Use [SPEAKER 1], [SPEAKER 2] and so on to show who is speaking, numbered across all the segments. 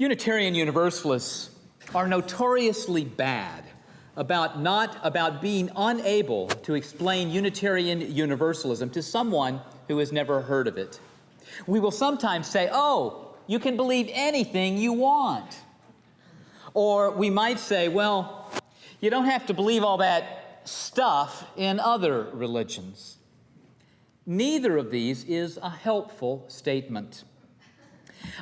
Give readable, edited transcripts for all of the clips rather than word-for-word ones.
[SPEAKER 1] Unitarian Universalists are notoriously bad about being unable to explain Unitarian Universalism to someone who has never heard of it. We will sometimes say, oh, you can believe anything you want. Or we might say, well, you don't have to believe all that stuff in other religions. Neither of these is a helpful statement.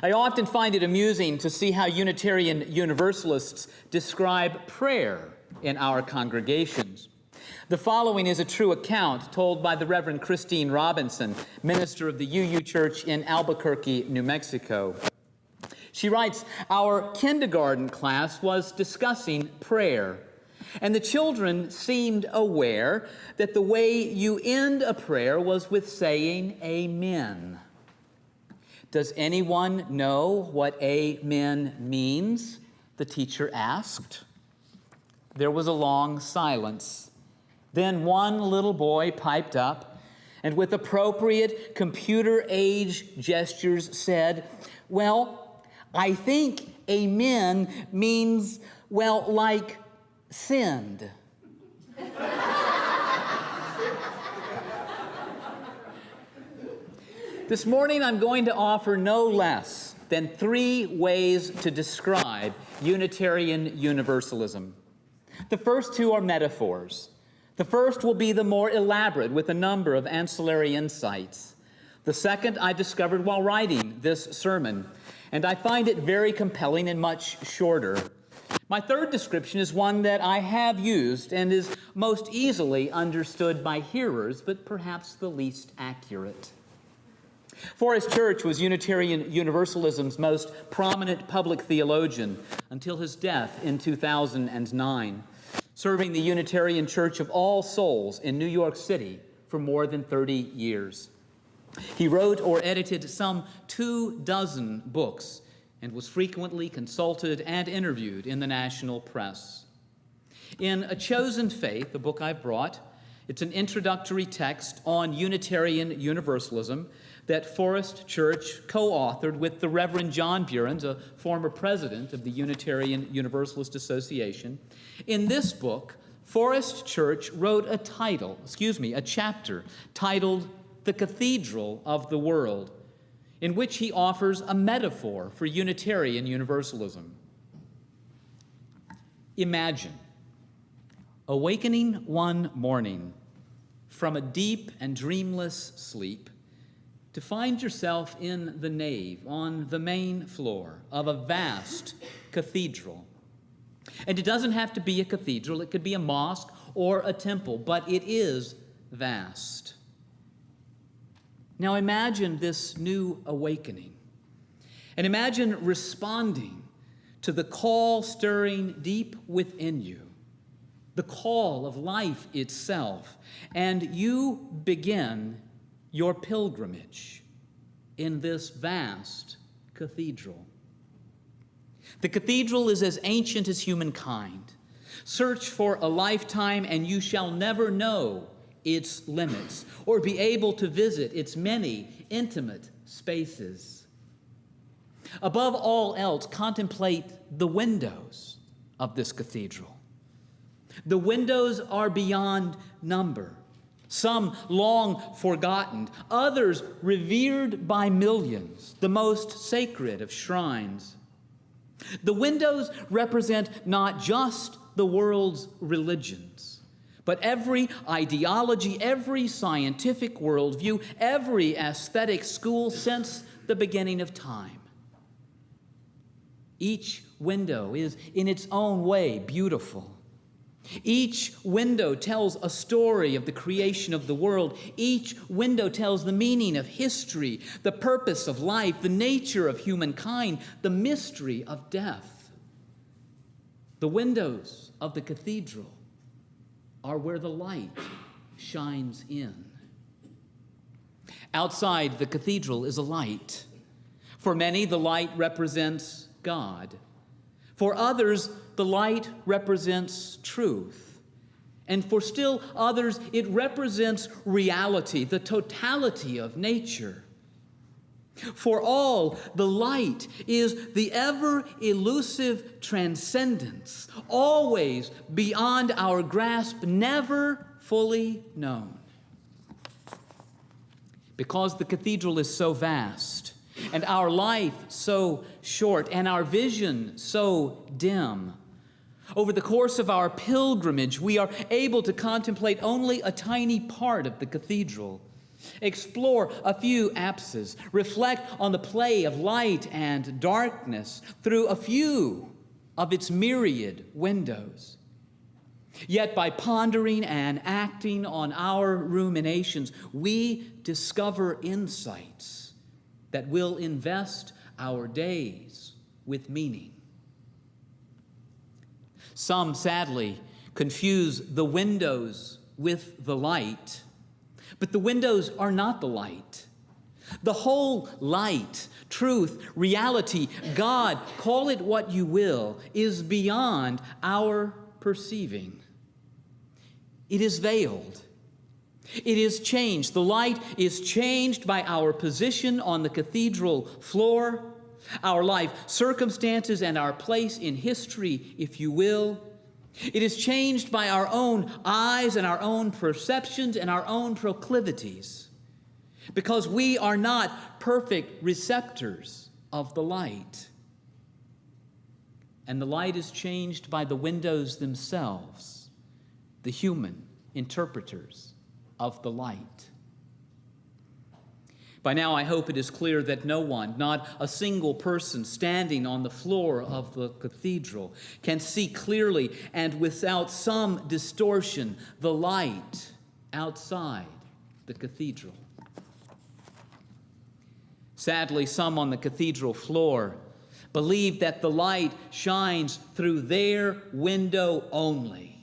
[SPEAKER 1] I often find it amusing to see how Unitarian Universalists describe prayer in our congregations. The following is a true account told by the Reverend Christine Robinson, minister of the UU Church in Albuquerque, New Mexico. She writes, "Our kindergarten class was discussing prayer, and the children seemed aware that the way you end a prayer was with saying amen. Does anyone know what amen means?" the teacher asked. There was a long silence. Then one little boy piped up and with appropriate computer-age gestures said, "Well, I think amen means, well, like send." This morning I'm going to offer no less than 3 ways to describe Unitarian Universalism. The first 2 are metaphors. The first will be the more elaborate with a number of ancillary insights. The second I discovered while writing this sermon, and I find it very compelling and much shorter. My third description is one that I have used and is most easily understood by hearers, but perhaps the least accurate. Forrest Church was Unitarian Universalism's most prominent public theologian until his death in 2009, serving the Unitarian Church of All Souls in New York City for more than 30 years. He wrote or edited some 24 books and was frequently consulted and interviewed in the national press. In A Chosen Faith, the book I've brought, it's an introductory text on Unitarian Universalism that Forrest Church co-authored with the Reverend John Burens, a former president of the Unitarian Universalist Association. In this book, Forrest Church wrote a chapter titled "The Cathedral of the World," in which he offers a metaphor for Unitarian Universalism. Imagine awakening one morning from a deep and dreamless sleep to find yourself in the nave on the main floor of a vast cathedral. And it doesn't have to be a cathedral, it could be a mosque or a temple, but it is vast. Now imagine this new awakening, and imagine responding to the call stirring deep within you, the call of life itself, and you begin your pilgrimage in this vast cathedral. The cathedral is as ancient as humankind. Search for a lifetime and you shall never know its limits or be able to visit its many intimate spaces. Above all else, contemplate the windows of this cathedral. The windows are beyond number. Some long forgotten, others revered by millions, the most sacred of shrines. The windows represent not just the world's religions, but every ideology, every scientific worldview, every aesthetic school since the beginning of time. Each window is in its own way beautiful. Each window tells a story of the creation of the world. Each window tells the meaning of history, the purpose of life, the nature of humankind, the mystery of death. The windows of the cathedral are where the light shines in. Outside the cathedral is a light. For many, the light represents God. For others, the light represents truth. And for still others, it represents reality, the totality of nature. For all, the light is the ever-elusive transcendence, always beyond our grasp, never fully known. Because the cathedral is so vast, and our life so short, and our vision so dim, over the course of our pilgrimage, we are able to contemplate only a tiny part of the cathedral, explore a few apses, reflect on the play of light and darkness through a few of its myriad windows. Yet by pondering and acting on our ruminations, we discover insights that will invest our days with meaning. Some, sadly, confuse the windows with the light, but the windows are not the light. The whole light, truth, reality, God, call it what you will, is beyond our perceiving. It is veiled. It is changed. The light is changed by our position on the cathedral floor, our life circumstances, and our place in history, if you will. It is changed by our own eyes and our own perceptions and our own proclivities, because we are not perfect receptors of the light. And the light is changed by the windows themselves, the human interpreters of the light. By now, I hope it is clear that no one, not a single person standing on the floor of the cathedral, can see clearly and without some distortion the light outside the cathedral. Sadly, some on the cathedral floor believe that the light shines through their window only,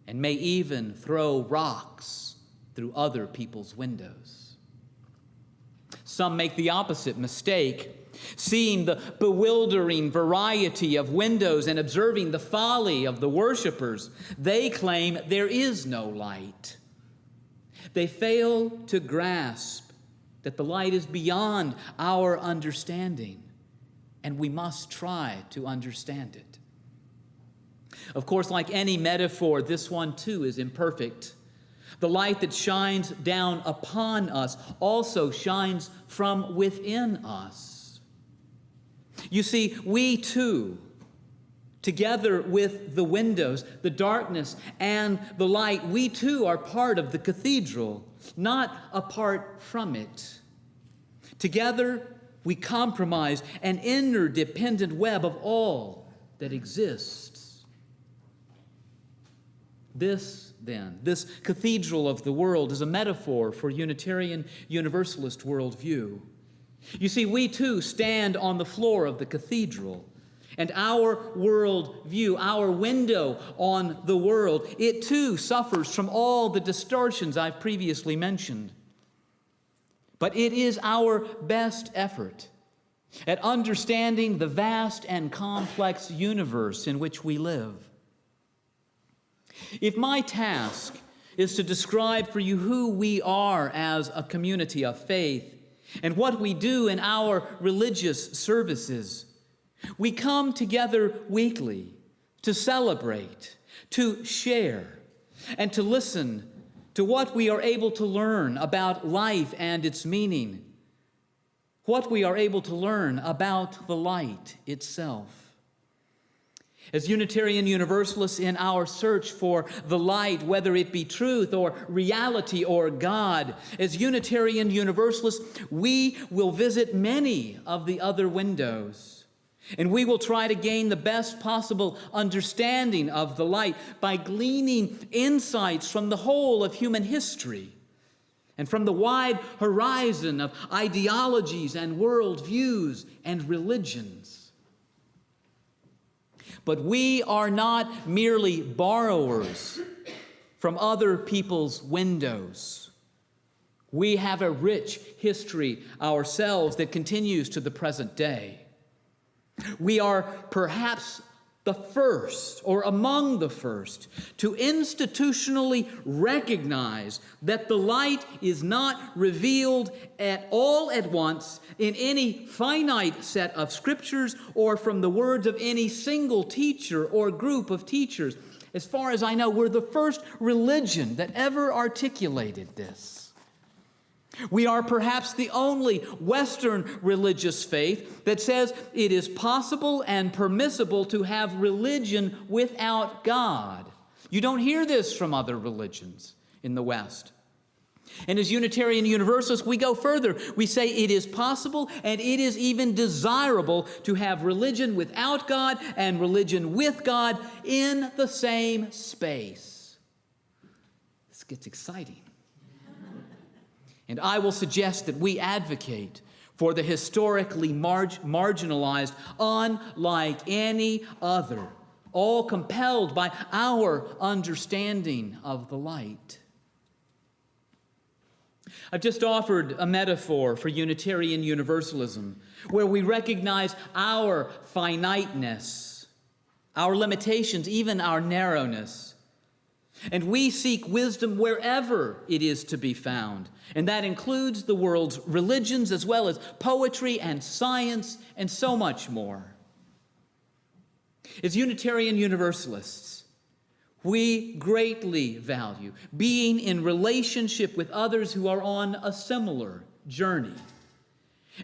[SPEAKER 1] and may even throw rocks through other people's windows. Some make the opposite mistake. Seeing the bewildering variety of windows and observing the folly of the worshipers, they claim there is no light. They fail to grasp that the light is beyond our understanding, and we must try to understand it. Of course, like any metaphor, this one too is imperfect. The light that shines down upon us also shines from within us. You see, we too, together with the windows, the darkness, and the light, we too are part of the cathedral, not apart from it. Together, we comprise an interdependent web of all that exists. This cathedral of the world is a metaphor for Unitarian Universalist worldview. You see, we too stand on the floor of the cathedral, and our worldview, our window on the world, it too suffers from all the distortions I've previously mentioned. But it is our best effort at understanding the vast and complex universe in which we live. If my task is to describe for you who we are as a community of faith and what we do in our religious services, we come together weekly to celebrate, to share, and to listen to what we are able to learn about life and its meaning, what we are able to learn about the light itself. As Unitarian Universalists in our search for the light, whether it be truth or reality or God, as Unitarian Universalists, we will visit many of the other windows, and we will try to gain the best possible understanding of the light by gleaning insights from the whole of human history and from the wide horizon of ideologies and worldviews and religions. But we are not merely borrowers from other people's windows. We have a rich history ourselves that continues to the present day. We are perhaps the first or among the first to institutionally recognize that the light is not revealed at all at once in any finite set of scriptures or from the words of any single teacher or group of teachers. As far as I know, we're the first religion that ever articulated this. We are perhaps the only Western religious faith that says it is possible and permissible to have religion without God. You don't hear this from other religions in the West. And as Unitarian Universalists, we go further. We say it is possible and it is even desirable to have religion without God and religion with God in the same space. This gets exciting. And I will suggest that we advocate for the historically marginalized, unlike any other, all compelled by our understanding of the light. I've just offered a metaphor for Unitarian Universalism, where we recognize our finiteness, our limitations, even our narrowness. And we seek wisdom wherever it is to be found. And that includes the world's religions as well as poetry and science and so much more. As Unitarian Universalists, we greatly value being in relationship with others who are on a similar journey.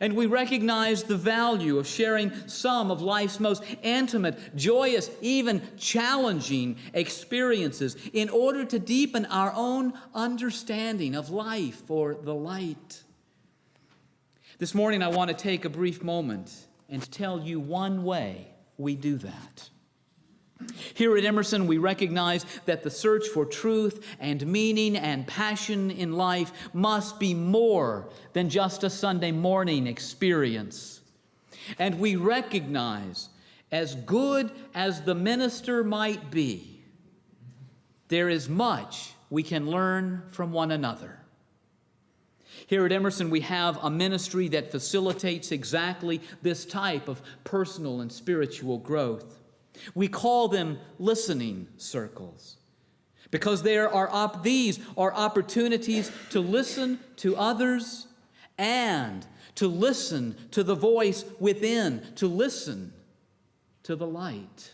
[SPEAKER 1] And we recognize the value of sharing some of life's most intimate, joyous, even challenging experiences in order to deepen our own understanding of life or the light. This morning, I want to take a brief moment and tell you one way we do that. Here at Emerson, we recognize that the search for truth and meaning and passion in life must be more than just a Sunday morning experience. And we recognize, as good as the minister might be, there is much we can learn from one another. Here at Emerson, we have a ministry that facilitates exactly this type of personal and spiritual growth. We call them listening circles because these are opportunities to listen to others and to listen to the voice within, to listen to the light.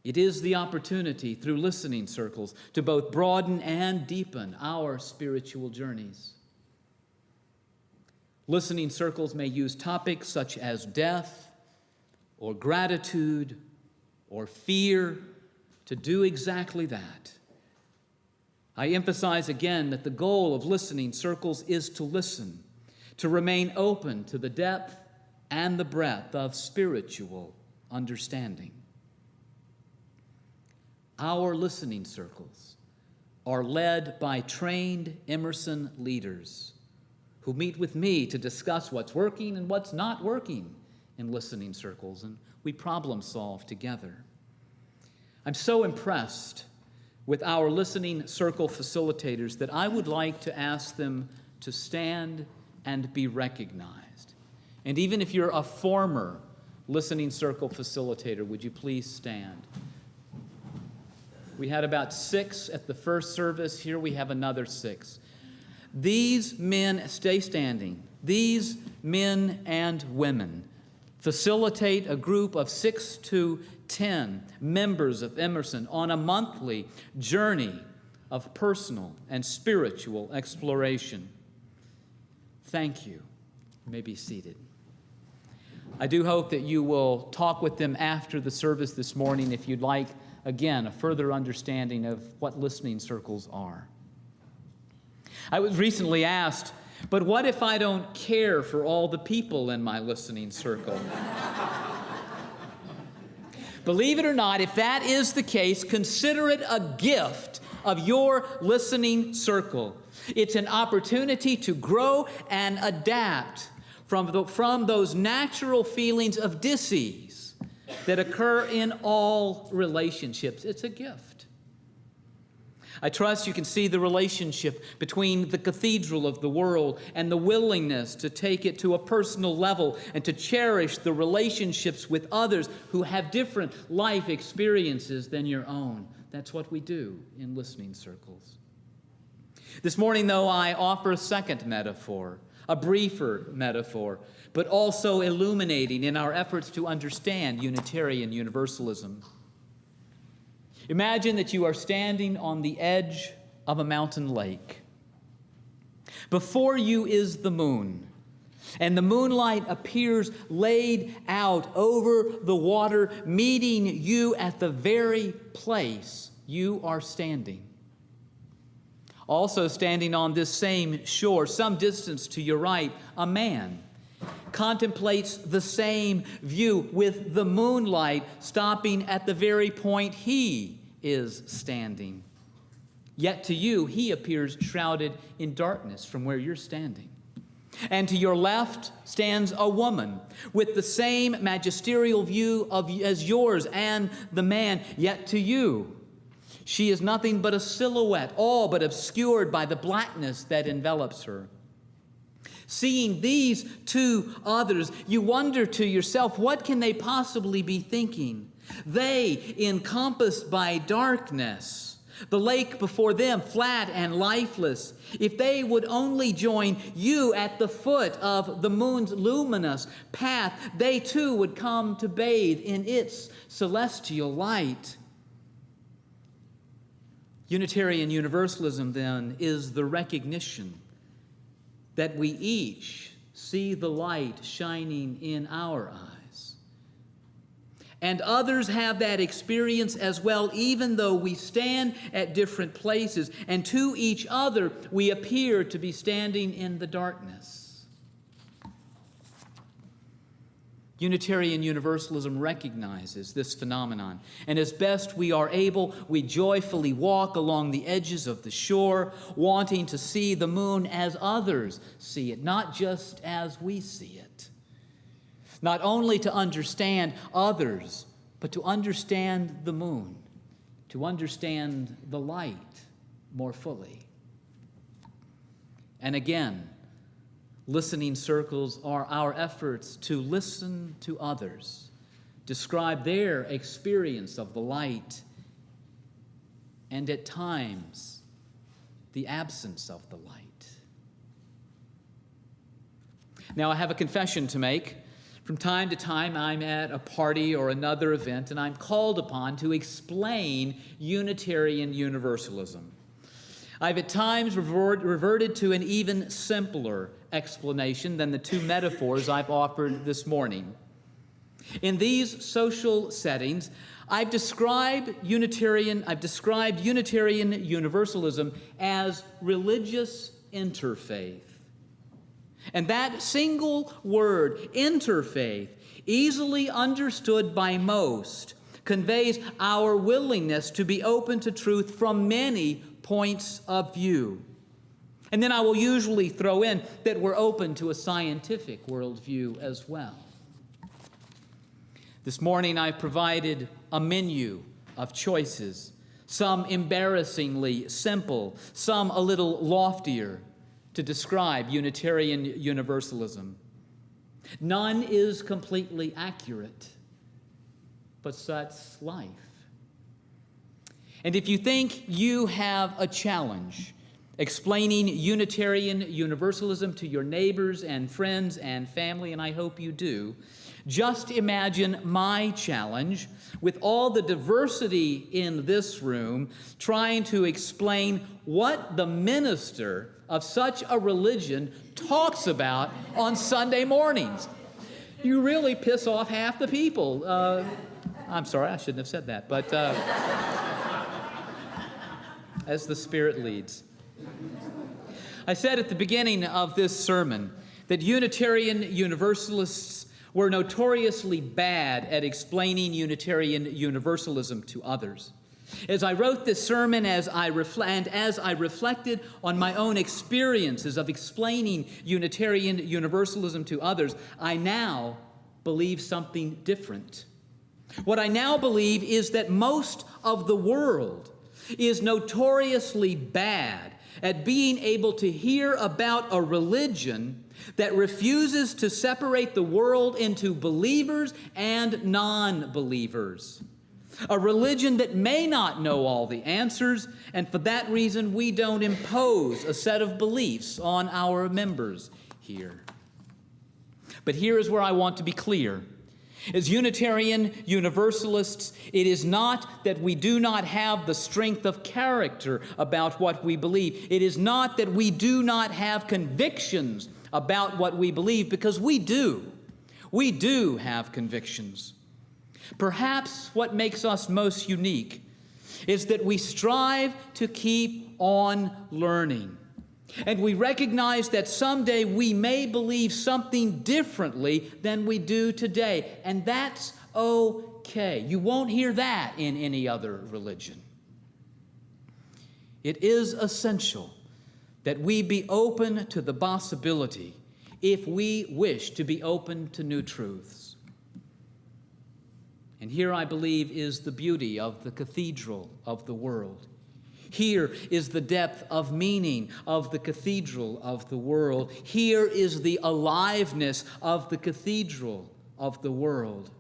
[SPEAKER 1] It is the opportunity through listening circles to both broaden and deepen our spiritual journeys. Listening circles may use topics such as death, or gratitude, or fear to do exactly that. I emphasize again that the goal of listening circles is to listen, to remain open to the depth and the breadth of spiritual understanding. Our listening circles are led by trained Emerson leaders who meet with me to discuss what's working and what's not working in listening circles, and we problem solve together. I'm so impressed with our listening circle facilitators that I would like to ask them to stand and be recognized. And even if you're a former listening circle facilitator, would you please stand? We had about 6 at the first service. Here we have another 6. These men, stay standing, these men and women facilitate a group of 6 to 10 members of Emerson on a monthly journey of personal and spiritual exploration. Thank you. You may be seated. I do hope that you will talk with them after the service this morning if you'd like, again, a further understanding of what listening circles are. I was recently asked, but what if I don't care for all the people in my listening circle? Believe it or not, if that is the case, consider it a gift of your listening circle. It's an opportunity to grow and adapt from those natural feelings of dis-ease that occur in all relationships. It's a gift. I trust you can see the relationship between the cathedral of the world and the willingness to take it to a personal level and to cherish the relationships with others who have different life experiences than your own. That's what we do in listening circles. This morning, though, I offer a second metaphor, a briefer metaphor, but also illuminating in our efforts to understand Unitarian Universalism. Imagine that you are standing on the edge of a mountain lake. Before you is the moon, and the moonlight appears laid out over the water, meeting you at the very place you are standing. Also standing on this same shore, some distance to your right, a man contemplates the same view with the moonlight stopping at the very point he is standing. Yet to you, he appears shrouded in darkness from where you're standing. And to your left stands a woman with the same magisterial view as yours and the man. Yet to you, she is nothing but a silhouette, all but obscured by the blackness that envelops her. Seeing these two others, you wonder to yourself, what can they possibly be thinking? They, encompassed by darkness, the lake before them, flat and lifeless. If they would only join you at the foot of the moon's luminous path, they too would come to bathe in its celestial light. Unitarian Universalism, then, is the recognition that we each see the light shining in our eyes. And others have that experience as well, even though we stand at different places, and to each other we appear to be standing in the darkness. Unitarian Universalism recognizes this phenomenon, and as best we are able, we joyfully walk along the edges of the shore, wanting to see the moon as others see it, not just as we see it. Not only to understand others, but to understand the moon, to understand the light more fully. And again, listening circles are our efforts to listen to others, describe their experience of the light, and at times, the absence of the light. Now, I have a confession to make. From time to time, I'm at a party or another event, and I'm called upon to explain Unitarian Universalism. I've at times reverted to an even simpler explanation than the two metaphors I've offered this morning. In these social settings, I've described Unitarian Universalism as religious interfaith. And that single word, interfaith, easily understood by most, conveys our willingness to be open to truth from many points of view. And then I will usually throw in that we're open to a scientific worldview as well. This morning I provided a menu of choices, some embarrassingly simple, some a little loftier, to describe Unitarian Universalism. None is completely accurate, but such life. And if you think you have a challenge explaining Unitarian Universalism to your neighbors and friends and family, and I hope you do, just imagine my challenge with all the diversity in this room trying to explain what the minister of such a religion talks about on Sunday mornings. You really piss off half the people. I'm sorry, I shouldn't have said that, but as the Spirit leads. I said at the beginning of this sermon that Unitarian Universalists were notoriously bad at explaining Unitarian Universalism to others. As I wrote this sermon, as I reflected on my own experiences of explaining Unitarian Universalism to others, I now believe something different. What I now believe is that most of the world is notoriously bad at being able to hear about a religion that refuses to separate the world into believers and non-believers. A religion that may not know all the answers, and for that reason we don't impose a set of beliefs on our members here. But here is where I want to be clear. As Unitarian Universalists, it is not that we do not have the strength of character about what we believe. It is not that we do not have convictions about what we believe, because we do. We do have convictions. Perhaps what makes us most unique is that we strive to keep on learning. And we recognize that someday we may believe something differently than we do today. And that's okay. You won't hear that in any other religion. It is essential that we be open to the possibility, if we wish to be open to new truths. And here, I believe, is the beauty of the cathedral of the world. Here is the depth of meaning of the cathedral of the world. Here is the aliveness of the cathedral of the world.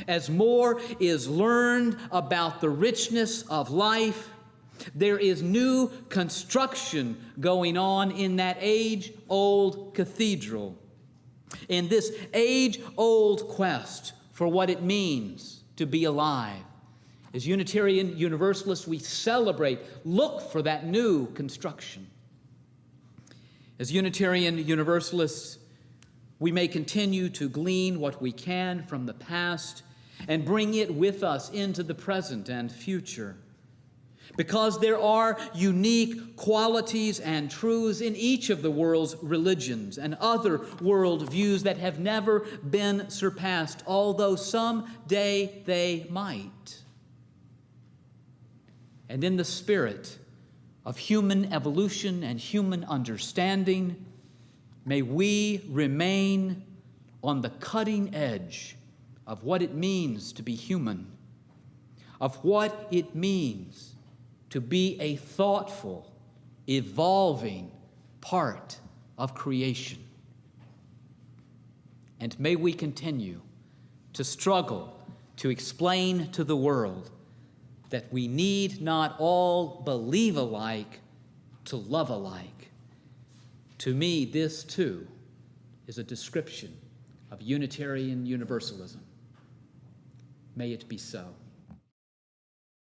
[SPEAKER 1] As more is learned about the richness of life, there is new construction going on in that age-old cathedral, in this age-old quest for what it means to be alive. As Unitarian Universalists, we celebrate, look for that new construction. As Unitarian Universalists, we may continue to glean what we can from the past and bring it with us into the present and future. Because there are unique qualities and truths in each of the world's religions and other worldviews that have never been surpassed, although someday they might. And in the spirit of human evolution and human understanding, may we remain on the cutting edge of what it means to be human, of what it means to be a thoughtful, evolving part of creation. And may we continue to struggle to explain to the world that we need not all believe alike to love alike. To me, this too is a description of Unitarian Universalism. May it be so.